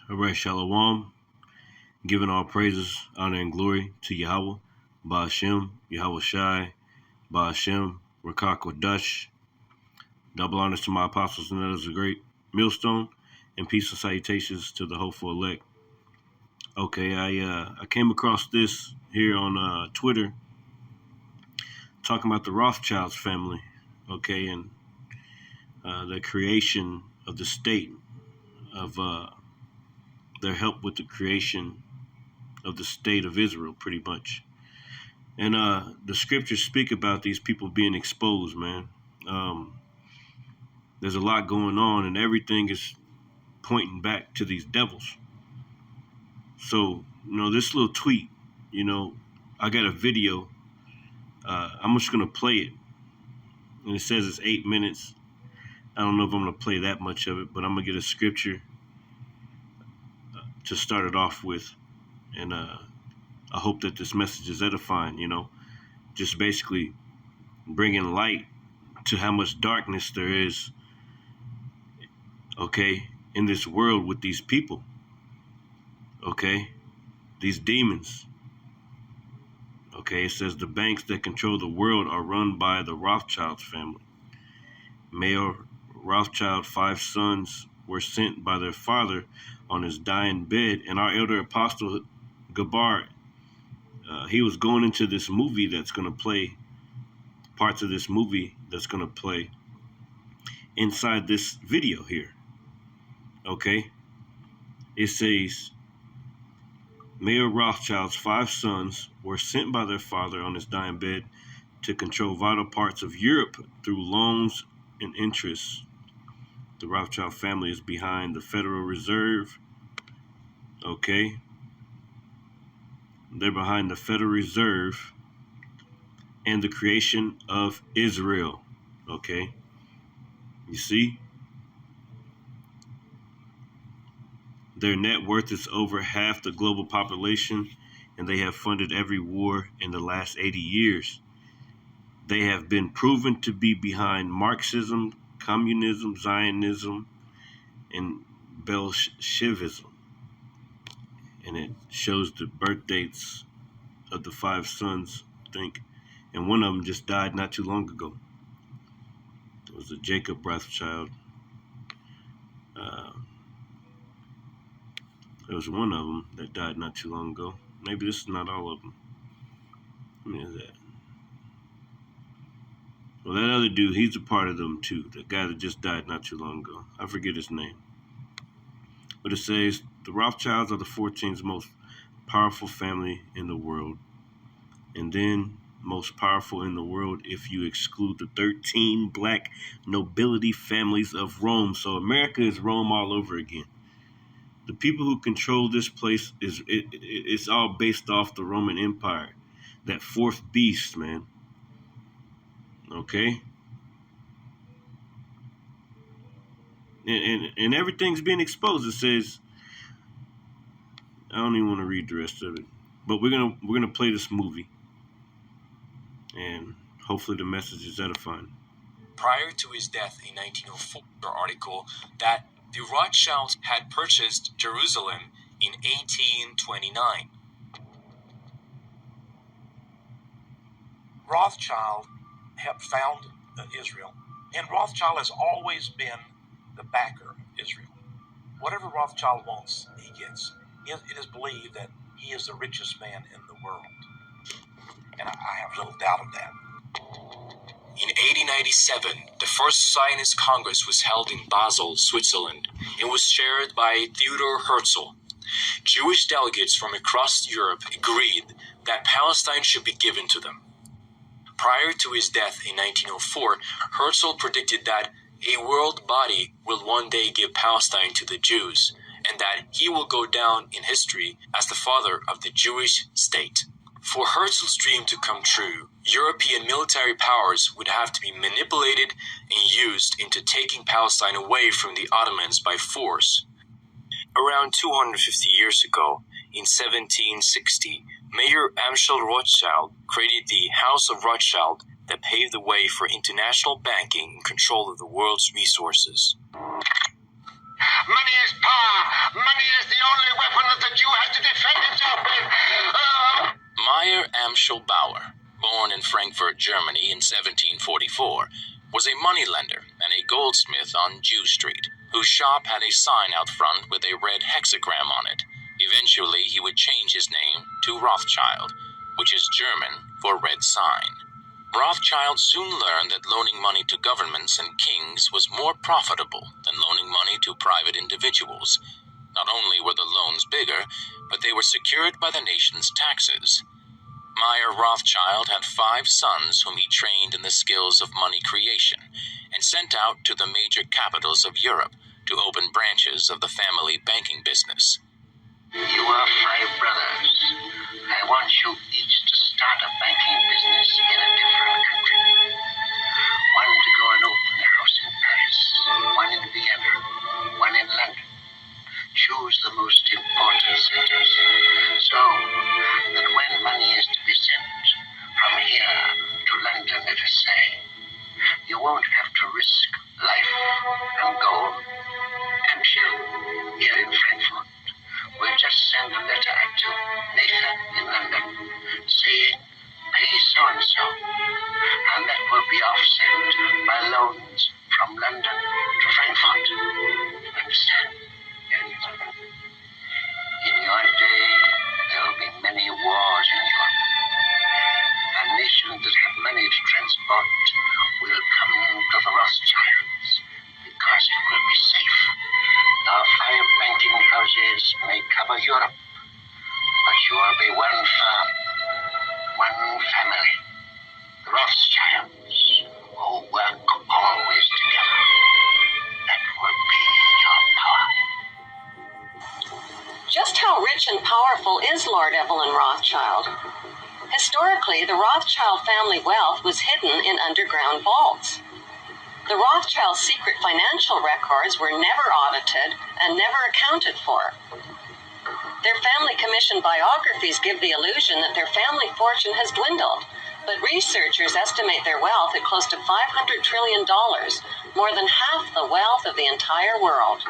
All right, Shalom. Giving all praises, honor, and glory to Yahawah, Ba'ashem, Yahawashi, Ba'ashem, Rakak Double honors to my apostles and others of great millstone, and peace and salutations to the hopeful elect. Okay, I came across this here on Twitter, talking about the Rothschilds family. Okay, and the creation of the state, of their help with the creation of the state of Israel, pretty much. And the scriptures speak about these people being exposed, man. There's a lot going on, and everything is pointing back to these devils. So, this little tweet, I got a video. I'm just going to play it. And it says it's 8 minutes. I don't know if I'm going to play that much of it, but I'm going to get a scripture to start it off with. And I hope that this message is edifying, just basically bringing light to how much darkness there is, okay, in this world with these people, okay, these demons. Okay, it says the banks that control the world are run by the Rothschilds family. Mayor Rothschild, 5 sons were sent by their father on his dying bed, and our elder apostle Gabar, he was going into this movie that's going to play, parts of this movie that's going to play inside this video here. Okay, it says, Mayor Rothschild's 5 sons were sent by their father on his dying bed to control vital parts of Europe through loans and interests. The Rothschild family is behind the Federal Reserve. Okay. They're behind the Federal Reserve and the creation of Israel. Okay. You see? Their net worth is over half the global population, and they have funded every war in the last 80 years. They have been proven to be behind Marxism, communism, Zionism, and Bolshevism. And it shows the birth dates of the 5 sons, I think. And one of them just died not too long ago. It was a Jacob Rothschild. There was one of them that died not too long ago. Maybe this is not all of them. How many is that? Well, that other dude, he's a part of them too. The guy that just died not too long ago. I forget his name. But it says, the Rothschilds are the 14th most powerful family in the world. And then most powerful in the world if you exclude the 13 black nobility families of Rome. So America is Rome all over again. The people who control this place, it's all based off the Roman Empire. That 4th beast, man. Okay? And everything's being exposed. It says, I don't even want to read the rest of it. But we're gonna play this movie. And hopefully the message is edifying. Prior to his death in 1904, article that the Rothschilds had purchased Jerusalem in 1829. Rothschild helped found Israel, and Rothschild has always been the backer of Israel. Whatever Rothschild wants, he gets. It is believed that he is the richest man in the world, and I have little doubt of that. In 1897, the first Zionist Congress was held in Basel, Switzerland, and was chaired by Theodor Herzl. Jewish delegates from across Europe agreed that Palestine should be given to them. Prior to his death in 1904, Herzl predicted that a world body will one day give Palestine to the Jews, and that he will go down in history as the father of the Jewish state. For Herzl's dream to come true, European military powers would have to be manipulated and used into taking Palestine away from the Ottomans by force. Around 250 years ago, in 1760, Mayor Amschel Rothschild created the House of Rothschild that paved the way for international banking and control of the world's resources. Money is power. Money is the Germany in 1744, was a moneylender and a goldsmith on Jew Street, whose shop had a sign out front with a red hexagram on it. Eventually, he would change his name to Rothschild, which is German for red sign. Rothschild soon learned that loaning money to governments and kings was more profitable than loaning money to private individuals. Not only were the loans bigger, but they were secured by the nation's taxes. Meyer Rothschild had 5 sons whom he trained in the skills of money creation and sent out to the major capitals of Europe to open branches of the family banking business. You are 5 brothers. I want you each to start a banking business in a different country. One to go and open a house in Paris, one in Vienna, one in London. Choose the most important centers, so that when money is to be sent from here to London, let us say, you won't have to risk life and gold and shell here in Frankfurt. We'll just send a letter to Nathan in London saying, pay so-and-so, and that will be offset by loans from London to Frankfurt. Understand? Yes. In your day, there will be many wars in Europe. And nations that have money to transport will come to the Rothschilds because it will be safe. Our 5 banking houses may cover Europe, but you will be one firm, one family, the Rothschilds, who work always together. That will be your power. Just how rich and powerful is Lord Evelyn Rothschild? Historically, the Rothschild family wealth was hidden in underground vaults. The Rothschilds' secret financial records were never audited and never accounted for. Their family-commissioned biographies give the illusion that their family fortune has dwindled, but researchers estimate their wealth at close to $500 trillion, more than half the wealth of the entire world.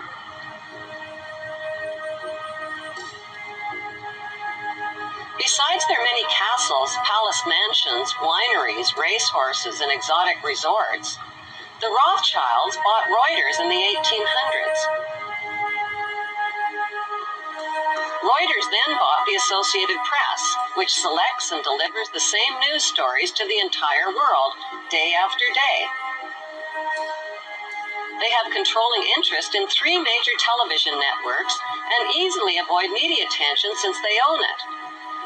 Besides their many castles, palace mansions, wineries, racehorses, and exotic resorts, the Rothschilds bought Reuters in the 1800s. Reuters then bought the Associated Press, which selects and delivers the same news stories to the entire world, day after day. They have controlling interest in 3 major television networks and easily avoid media attention since they own it.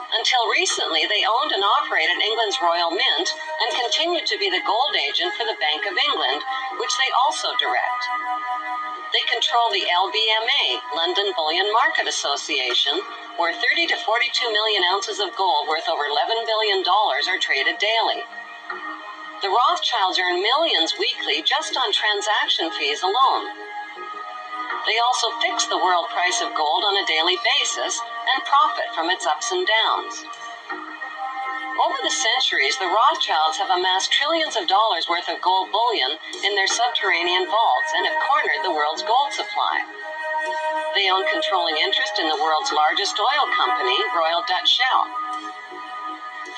Until recently, they owned and operated England's Royal Mint and continued to be the gold agent for the Bank of England, which they also direct. They control the LBMA, London Bullion Market Association, where 30 to 42 million ounces of gold worth over $11 billion are traded daily. The Rothschilds earn millions weekly just on transaction fees alone. They also fix the world price of gold on a daily basis and profit from its ups and downs. Over the centuries, the Rothschilds have amassed trillions of dollars worth of gold bullion in their subterranean vaults and have cornered the world's gold supply. They own controlling interest in the world's largest oil company, Royal Dutch Shell.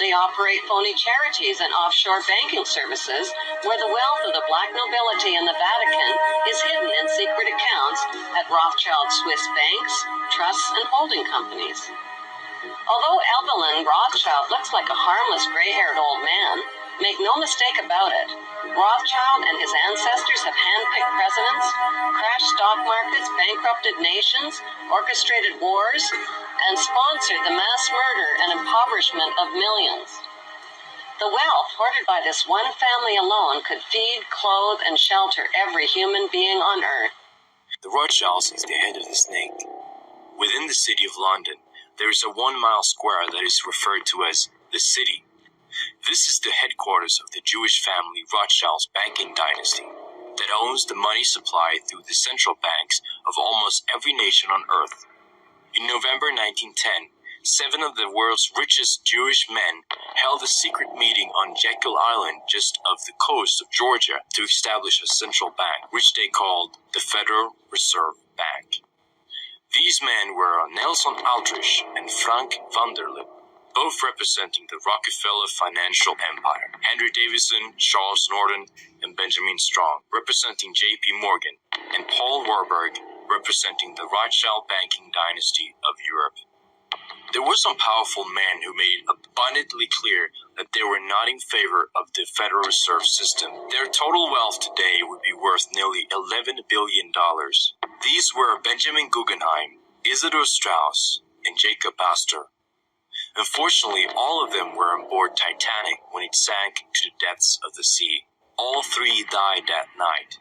They operate phony charities and offshore banking services where the wealth of the black nobility and the Vatican is hidden in secret accounts at Rothschild Swiss banks, trusts, and holding companies. Although Evelyn Rothschild looks like a harmless gray-haired old man, make no mistake about it, Rothschild and his ancestors have handpicked presidents, crashed stock markets, bankrupted nations, orchestrated wars, and sponsored the mass murder and impoverishment of millions. The wealth hoarded by this one family alone could feed, clothe, and shelter every human being on earth. The Rothschilds is the head of the snake. Within the city of London, there is a 1-mile square that is referred to as the City. This is the headquarters of the Jewish family Rothschild's banking dynasty that owns the money supply through the central banks of almost every nation on earth. In November 1910, 7 of the world's richest Jewish men held a secret meeting on Jekyll Island just off the coast of Georgia to establish a central bank, which they called the Federal Reserve Bank. These men were Nelson Aldrich and Frank van der Lip. both representing the Rockefeller financial empire. Henry Davidson, Charles Norton, and Benjamin Strong, representing J.P. Morgan, and Paul Warburg, representing the Rothschild banking dynasty of Europe. There were some powerful men who made abundantly clear that they were not in favor of the Federal Reserve System. Their total wealth today would be worth nearly $11 billion. These were Benjamin Guggenheim, Isidor Straus, and Jacob Astor. Unfortunately, all of them were on board Titanic when it sank to the depths of the sea. All three died that night.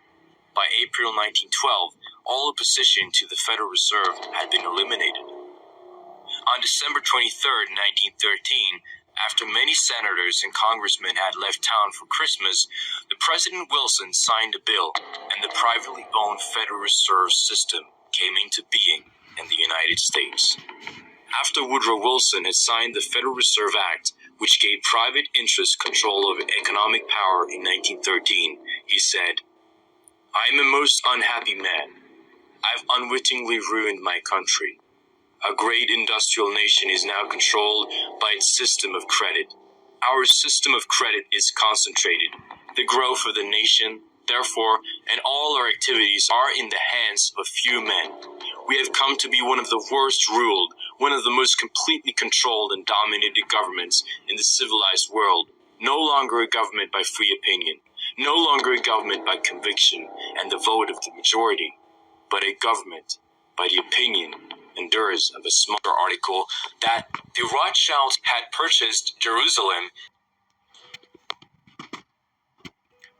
By April 1912, all opposition to the Federal Reserve had been eliminated. On December 23, 1913, after many senators and congressmen had left town for Christmas, the President Wilson signed a bill, and the privately owned Federal Reserve System came into being in the United States. After Woodrow Wilson had signed the Federal Reserve Act, which gave private interests control over economic power in 1913, he said, "I am a most unhappy man. I've unwittingly ruined my country. A great industrial nation is now controlled by its system of credit. Our system of credit is concentrated. The growth of the nation, therefore, and all our activities are in the hands of a few men. We have come to be one of the worst ruled, one of the most completely controlled and dominated governments in the civilized world. No longer a government by free opinion, no longer a government by conviction and the vote of the majority, but a government by the opinion and endures of a smaller article that the Rothschilds had purchased Jerusalem."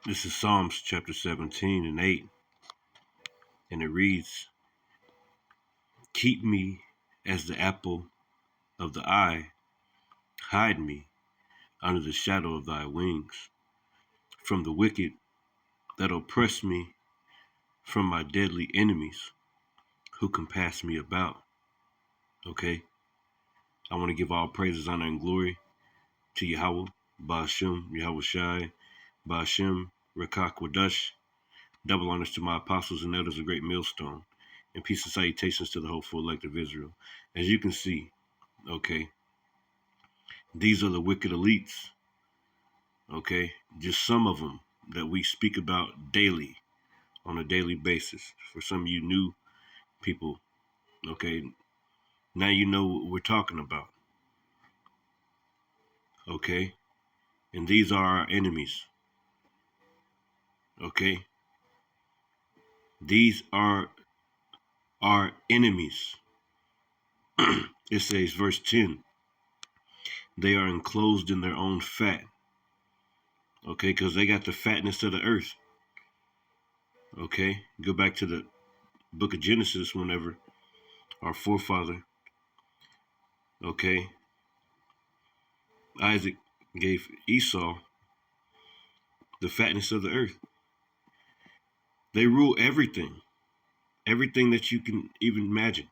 This is Psalms chapter 17 and 8, and it reads, "Keep me as the apple of the eye, hide me under the shadow of thy wings, from the wicked that oppress me, from my deadly enemies who compass me about." Okay? I want to give all praises, honor, and glory to Yahawah, Ba'ashem, Yahawashi, Ba'ashem, Rakakwadash. Double honors to my apostles and elders of Great Millstone, and peace and salutations to the hopeful elect of Israel. As you can see, okay, these are the wicked elites, okay, just some of them that we speak about daily, on a daily basis. For some of you new people, okay, now you know what we're talking about, okay, and these are our enemies, okay, these are our enemies. It says, verse 10, they are enclosed in their own fat, okay, because they got the fatness of the earth, okay. Go back to the book of Genesis whenever our forefather, okay, Isaac gave Esau the fatness of the earth. They rule everything, everything that you can even imagine.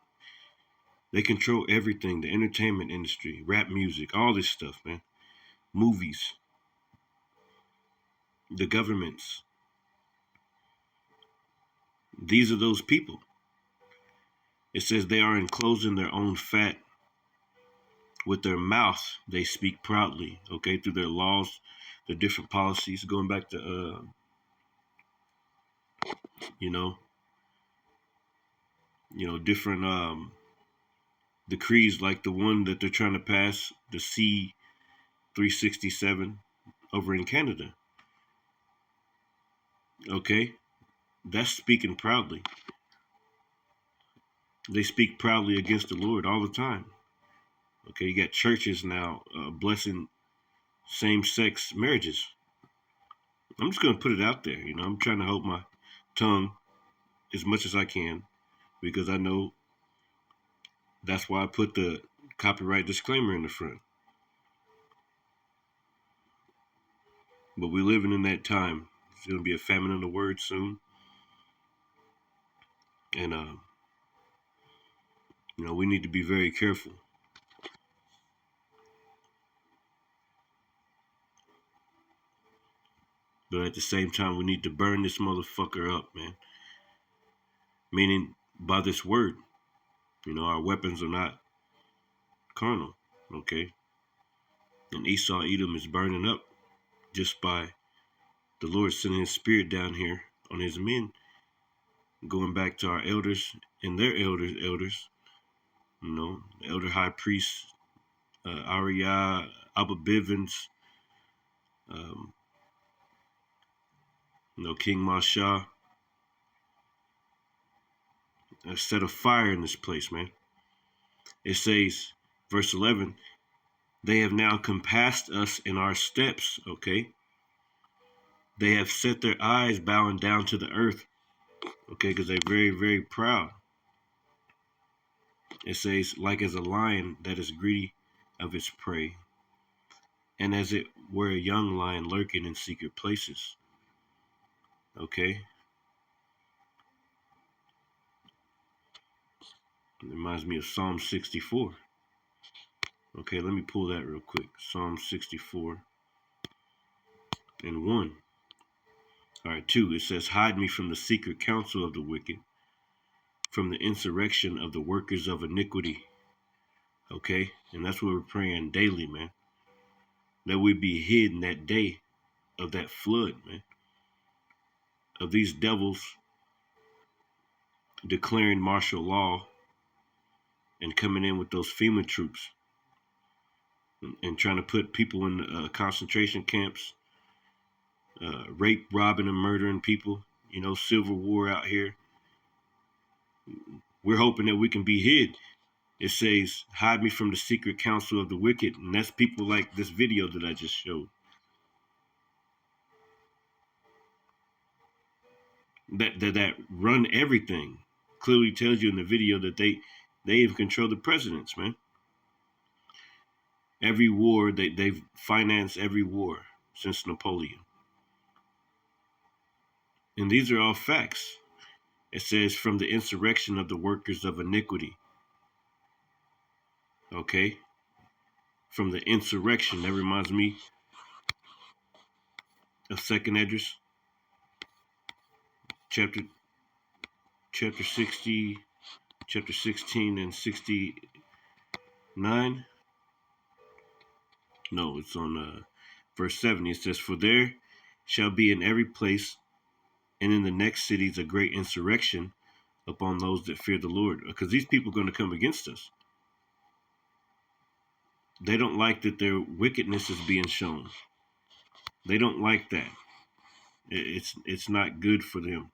They control everything, the entertainment industry, rap music, all this stuff, man. Movies, the governments. These are those people. It says they are enclosed in their own fat. With their mouth, they speak proudly, okay, through their laws, their different policies, going back to, you know, different decrees like the one that they're trying to pass, the C-367 over in Canada. Okay, that's speaking proudly. They speak proudly against the Lord all the time. Okay, you got churches now blessing same-sex marriages. I'm just going to put it out there. I'm trying to hold my tongue as much as I can because I know that's why I put the copyright disclaimer in the front. But we're living in that time. There's going to be a famine of the word soon. And, we need to be very careful. But at the same time, we need to burn this motherfucker up, man. Meaning, by this word, our weapons are not carnal, okay? And Esau, Edom is burning up just by the Lord sending his spirit down here on his men, going back to our elders and their elders, the elder high priest, Ariah, Abba Bivens, um, King Masha. Set a fire in this place, man. It says, verse 11, they have now compassed us in our steps, okay? They have set their eyes bowing down to the earth, okay, because they're very, very proud. It says, like as a lion that is greedy of its prey, and as it were a young lion lurking in secret places, okay? It reminds me of Psalm 64. Okay, let me pull that real quick. Psalm 64 and 1. All right, 2. It says, hide me from the secret counsel of the wicked, from the insurrection of the workers of iniquity. Okay, and that's what we're praying daily, man. That we be hidden that day of that flood, man. Of these devils declaring martial law and coming in with those FEMA troops and trying to put people in concentration camps, rape, robbing, and murdering people. Civil war out here. We're hoping that we can be hid. It says, hide me from the secret counsel of the wicked. And that's people like this video that I just showed. That run everything. Clearly tells you in the video that they even control the presidents, man. Every war, they've financed every war since Napoleon. And these are all facts. It says, from the insurrection of the workers of iniquity. Okay? From the insurrection. That reminds me of 2nd Esdras, chapter 60, chapter 16 and 69. No, it's on verse 70. It says, for there shall be in every place and in the next cities a great insurrection upon those that fear the Lord. Because these people are going to come against us. They don't like that their wickedness is being shown. They don't like that. It's not good for them.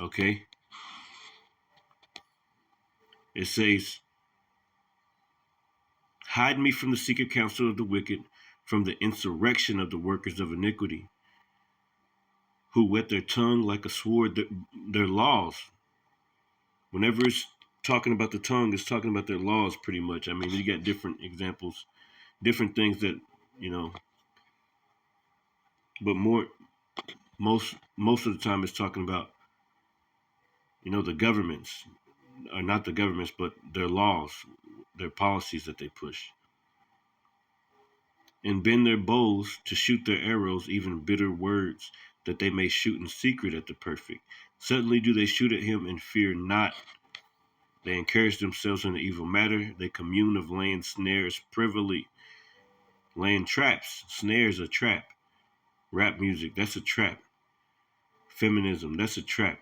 Okay? It says, hide me from the secret counsel of the wicked, from the insurrection of the workers of iniquity, who whet their tongue like a sword, their laws. Whenever it's talking about the tongue, it's talking about their laws pretty much. I mean, you got different examples, different things that, but most of the time it's talking about, the governments, or not the governments, but their laws, their policies that they push. And bend their bows to shoot their arrows, even bitter words, that they may shoot in secret at the perfect. Suddenly do they shoot at him and fear not. They encourage themselves in the evil matter. They commune of laying snares privily. Laying traps. Snares a trap. Rap music, that's a trap. Feminism, that's a trap.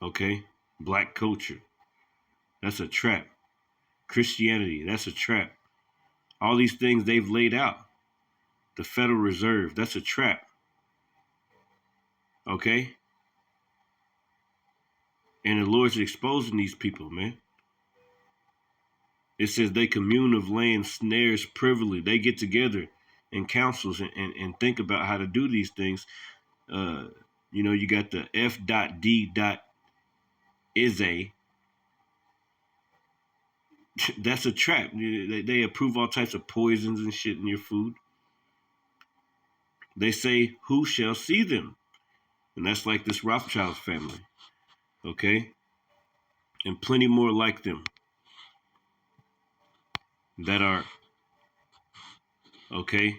Okay? Black culture, that's a trap. Christianity, that's a trap. All these things they've laid out. The Federal Reserve, that's a trap. Okay? And the Lord's exposing these people, man. It says they commune of laying snares privily. They get together in councils and think about how to do these things. You got the F.D.Isa. That's a trap. They approve all types of poisons and shit in your food. They say, who shall see them? And that's like this Rothschilds family. Okay? And plenty more like them that are, okay,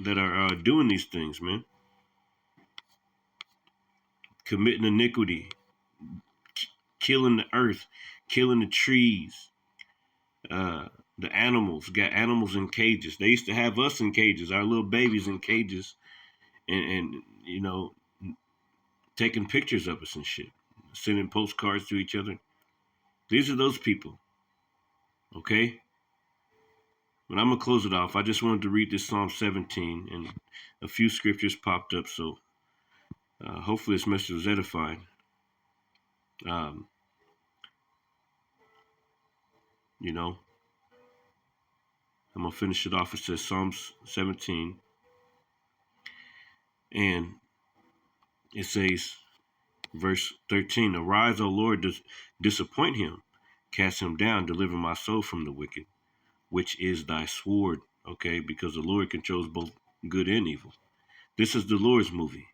that are doing these things, man. Committing iniquity. killing the earth, killing the trees, the animals. Got animals in cages. They used to have us in cages, our little babies in cages, and taking pictures of us and shit, sending postcards to each other. These are those people. Okay? But I'm going to close it off. I just wanted to read this Psalm 17, and a few scriptures popped up, so hopefully this message was edifying. Um, I'm going to finish it off. It says Psalms 17, and it says, verse 13, Arise, O Lord, disappoint him, cast him down, deliver my soul from the wicked, which is thy sword. Okay, because the Lord controls both good and evil. This is the Lord's movie.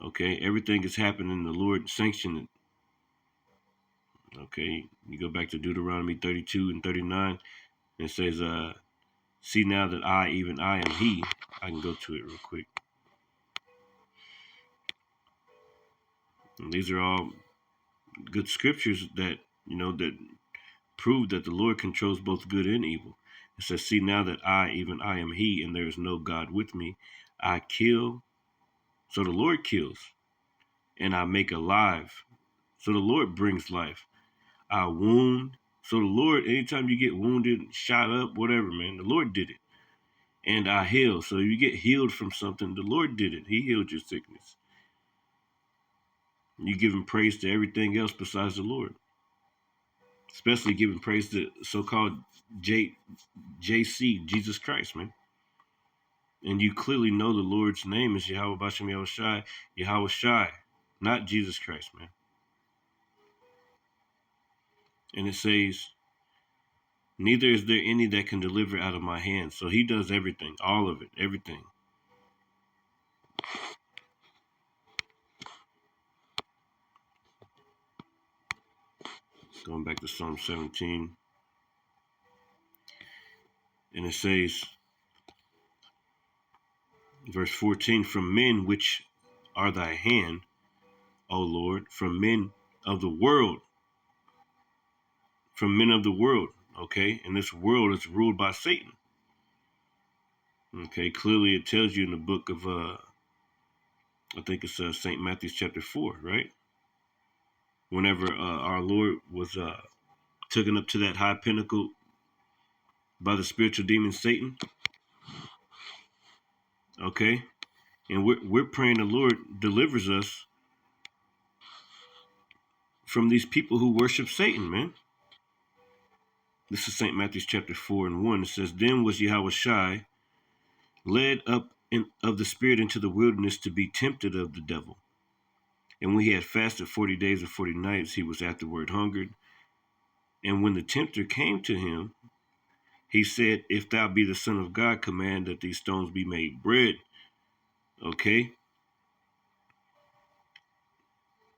Okay, everything is happening. The Lord sanctioned it. Okay, you go back to Deuteronomy 32 and 39. And it says, see now that I, even I am he. I can go to it real quick. And these are all good scriptures that, that prove that the Lord controls both good and evil. It says, see now that I, even I am he, and there is no God with me. I kill, so the Lord kills, and I make alive, so the Lord brings life. I wound, so the Lord, anytime you get wounded, shot up, whatever, man, the Lord did it. And I heal, so you get healed from something, the Lord did it. He healed your sickness. You give him praise to everything else besides the Lord. Especially giving praise to so-called JC, Jesus Christ, man. And you clearly know the Lord's name is Yahawah Bashem Yahawashi, Yahawashi, not Jesus Christ, man. And it says, neither is there any that can deliver out of my hand. So he does everything, all of it, everything. Going back to Psalm 17. And it says, verse 14, from men which are thy hand, O Lord, from men of the world. From men of the world, okay? And this world is ruled by Satan. Okay, clearly it tells you in the book of, I think it's St. Matthew's chapter 4, right? Whenever our Lord was taken up to that high pinnacle by the spiritual demon Satan, okay? And we're praying the Lord delivers us from these people who worship Satan, man. This is St. Matthew's chapter 4 and 1. It says, then was Yahawashi led up of the spirit into the wilderness to be tempted of the devil. And when he had fasted 40 days and 40 nights, he was afterward hungered. And when the tempter came to him, he said, if thou be the Son of God, command that these stones be made bread. Okay?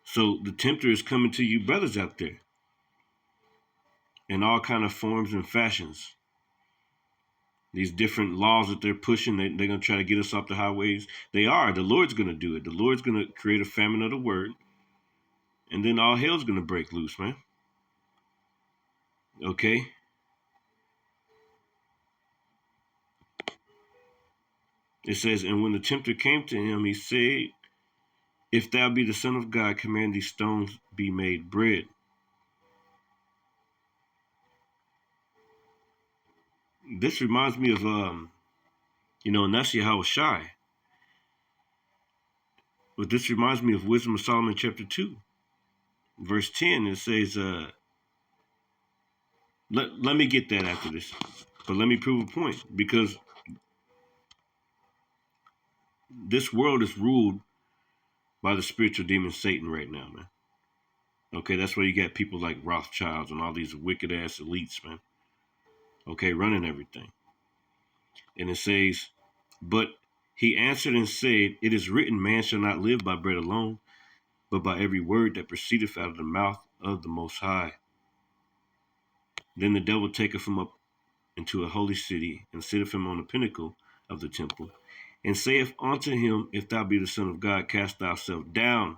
So the tempter is coming to you brothers out there in all kind of forms and fashions. These different laws that they're pushing, they're going to try to get us off the highways. They are. The Lord's going to do it. The Lord's going to create a famine of the word. And then all hell's going to break loose, man. Okay? It says, and when the tempter came to him, he said, if thou be the Son of God, command these stones be made bread. This reminds me of, and that's Yahawashi. But this reminds me of Wisdom of Solomon chapter 2, verse 10. It says, let me get that after this. But let me prove a point. Because this world is ruled by the spiritual demon Satan right now, man. Okay, that's why you got people like Rothschilds and all these wicked ass elites, man. Okay, running everything. And it says, but he answered and said, it is written, man shall not live by bread alone, but by every word that proceedeth out of the mouth of the Most High. Then the devil taketh him up into a holy city, and sitteth him on the pinnacle of the temple, and saith unto him, if thou be the Son of God, cast thyself down.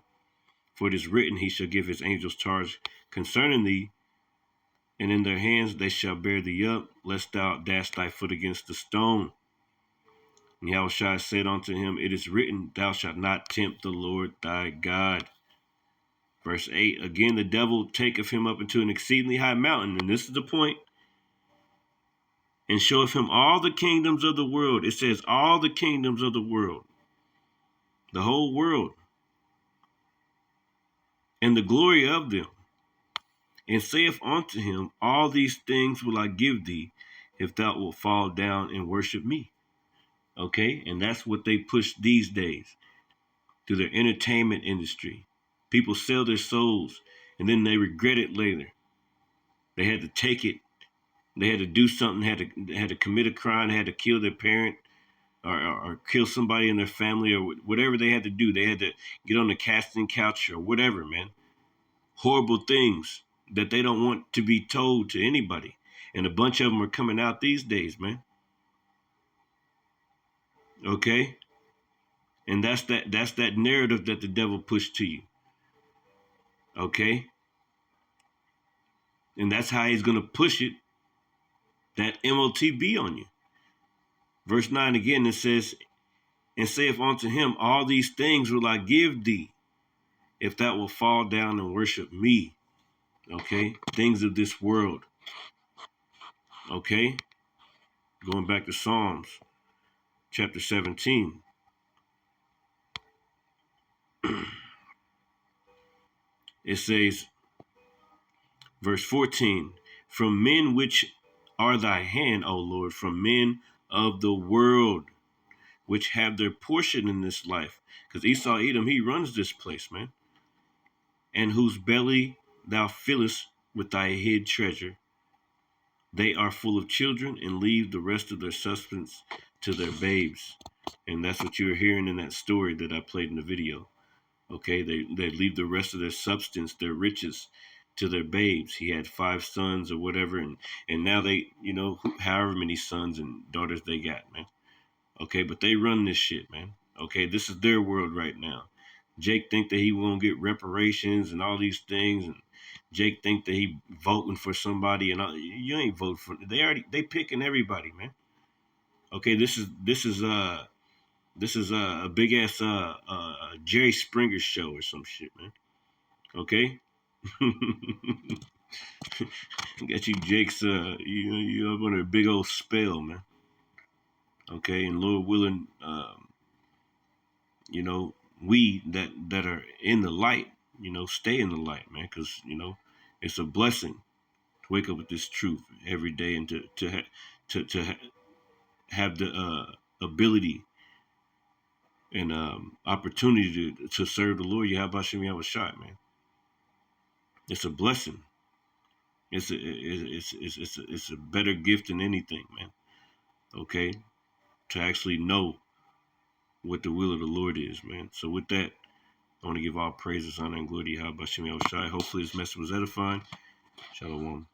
For it is written, he shall give his angels charge concerning thee, and in their hands they shall bear thee up, lest thou dash thy foot against the stone. And Yahawashi said unto him, it is written, thou shalt not tempt the Lord thy God. Verse 8, again the devil taketh him up into an exceedingly high mountain, and this is the point, and showeth him all the kingdoms of the world. It says all the kingdoms of the world, the whole world, and the glory of them, and saith unto him, all these things will I give thee, if thou wilt fall down and worship me. Okay, and that's what they push these days through their entertainment industry. People sell their souls, and then they regret it later. They had to take it. They had to do something. Had to commit a crime. Had to kill their parent, or kill somebody in their family, or whatever they had to do. They had to get on the casting couch or whatever, man. Horrible things that they don't want to be told to anybody. And a bunch of them are coming out these days, man. Okay? And that's that narrative that the devil pushed to you. Okay? And that's how he's going to push it, that MOTB on you. Verse 9 again, it says, and saith unto him, all these things will I give thee, if thou wilt fall down and worship me. Okay? Things of this world. Okay? Going back to Psalms chapter 17. It says, verse 14, from men which are thy hand, O Lord, from men of the world, which have their portion in this life. Because Esau, Edom, he runs this place, man. And whose belly thou fillest with thy hid treasure. They are full of children, and leave the rest of their substance to their babes. And that's what you're hearing in that story that I played in the video. Okay, they leave the rest of their substance, their riches, to their babes. He had 5 sons or whatever, and now they, however many sons and daughters they got, man. Okay, but they run this shit, man. Okay, this is their world right now. Jake think that he won't get reparations and all these things, and Jake think that he voting for somebody, and you ain't voting for. They picking everybody, man. Okay, this is a big ass Jerry Springer show or some shit, man. Okay. Got you Jake's you up on a big old spell, man. Okay, and Lord willing, we that are in the light, stay in the light, man, because it's a blessing to wake up with this truth every day, and to have the ability and opportunity to serve the Lord Yahawashi, man. It's a blessing. It's a better gift than anything, man. Okay, to actually know what the will of the Lord is, man. So with that, I want to give all praises, honor, and glory to Yahawashi. Hopefully this message was edifying. Shalom.